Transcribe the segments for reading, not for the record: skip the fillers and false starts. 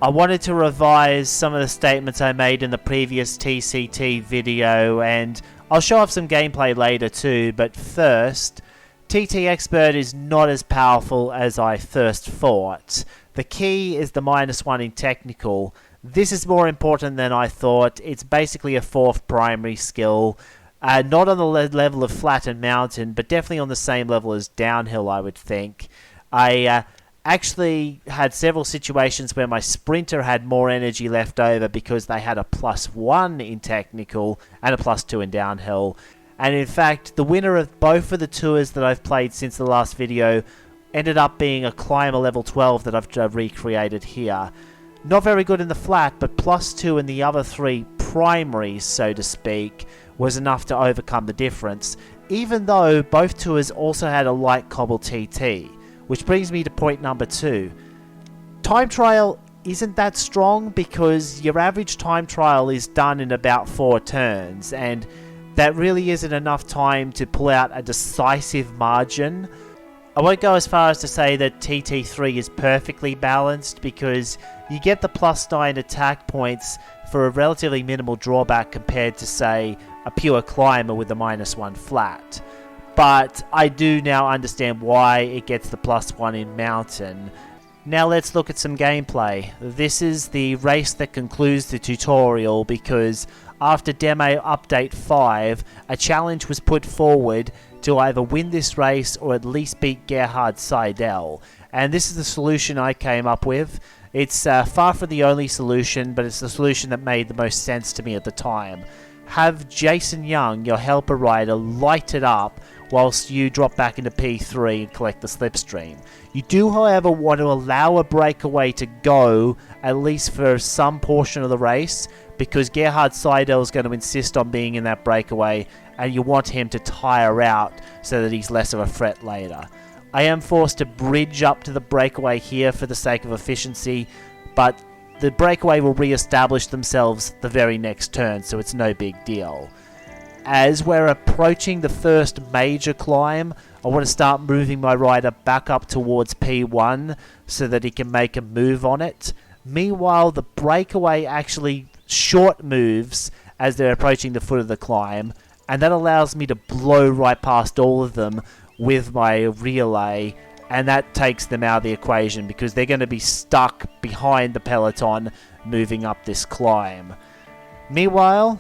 I wanted to revise some of the statements I made in the previous TCT video, and I'll show off some gameplay later too, but first, TT Expert is not as powerful as I first thought. The key is the -1 in technical. This is more important than I thought. It's basically a 4th primary skill. Not on the level of flat and mountain, but definitely on the same level as downhill, I would think. I actually had several situations where my sprinter had more energy left over because they had a +1 in technical and a +2 in downhill. And in fact, the winner of both of the tours that I've played since the last video ended up being a climber level 12 that I've recreated here. Not very good in the flat, but +2 in the other 3 primaries, so to speak, was enough to overcome the difference, even though both tours also had a light cobble TT. Which brings me to point number 2. Time trial isn't that strong because your average time trial is done in about 4 turns, and that really isn't enough time to pull out a decisive margin. I won't go as far as to say that TT3 is perfectly balanced because you get the +9 attack points for a relatively minimal drawback compared to, say, a pure climber with a -1 flat. But I do now understand why it gets the +1 in mountain. Now let's look at some gameplay. This is the race that concludes the tutorial because after demo update 5, a challenge was put forward to either win this race or at least beat Gerhard Seidel. And this is the solution I came up with. It's far from the only solution, but it's the solution that made the most sense to me at the time. Have Jason Young, your helper rider, light it up whilst you drop back into P3 and collect the slipstream. You do, however, want to allow a breakaway to go, at least for some portion of the race, because Gerhard Seidel is going to insist on being in that breakaway, and you want him to tire out so that he's less of a threat later. I am forced to bridge up to the breakaway here for the sake of efficiency, but the breakaway will re-establish themselves the very next turn, so it's no big deal. As we're approaching the first major climb, I want to start moving my rider back up towards P1 so that he can make a move on it. Meanwhile, the breakaway actually short moves as they're approaching the foot of the climb, and that allows me to blow right past all of them with my relay, and that takes them out of the equation because they're going to be stuck behind the peloton moving up this climb. Meanwhile,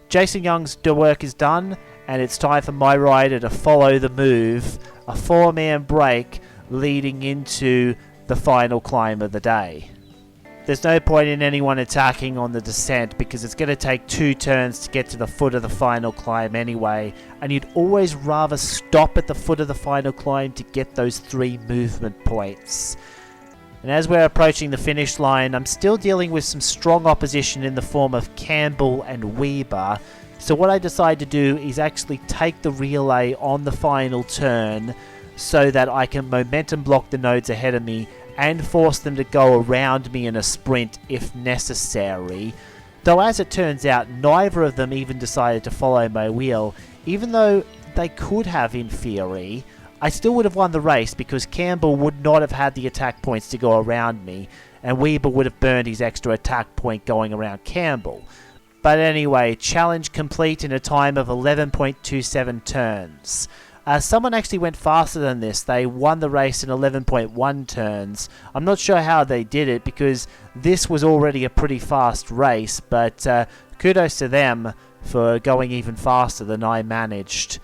Jason Young's work is done, and it's time for my rider to follow the move, a 4-man break leading into the final climb of the day. There's no point in anyone attacking on the descent because it's going to take 2 turns to get to the foot of the final climb anyway, and you'd always rather stop at the foot of the final climb to get those 3 movement points. And as we're approaching the finish line, I'm still dealing with some strong opposition in the form of Campbell and Weber. So what I decide to do is actually take the relay on the final turn so that I can momentum block the nodes ahead of me and force them to go around me in a sprint if necessary. Though as it turns out, neither of them even decided to follow my wheel, even though they could have in theory. I still would have won the race because Campbell would not have had the attack points to go around me, and Weber would have burned his extra attack point going around Campbell. But anyway, challenge complete in a time of 11.27 turns. Someone actually went faster than this. They won the race in 11.1 turns. I'm not sure how they did it because this was already a pretty fast race, but kudos to them for going even faster than I managed.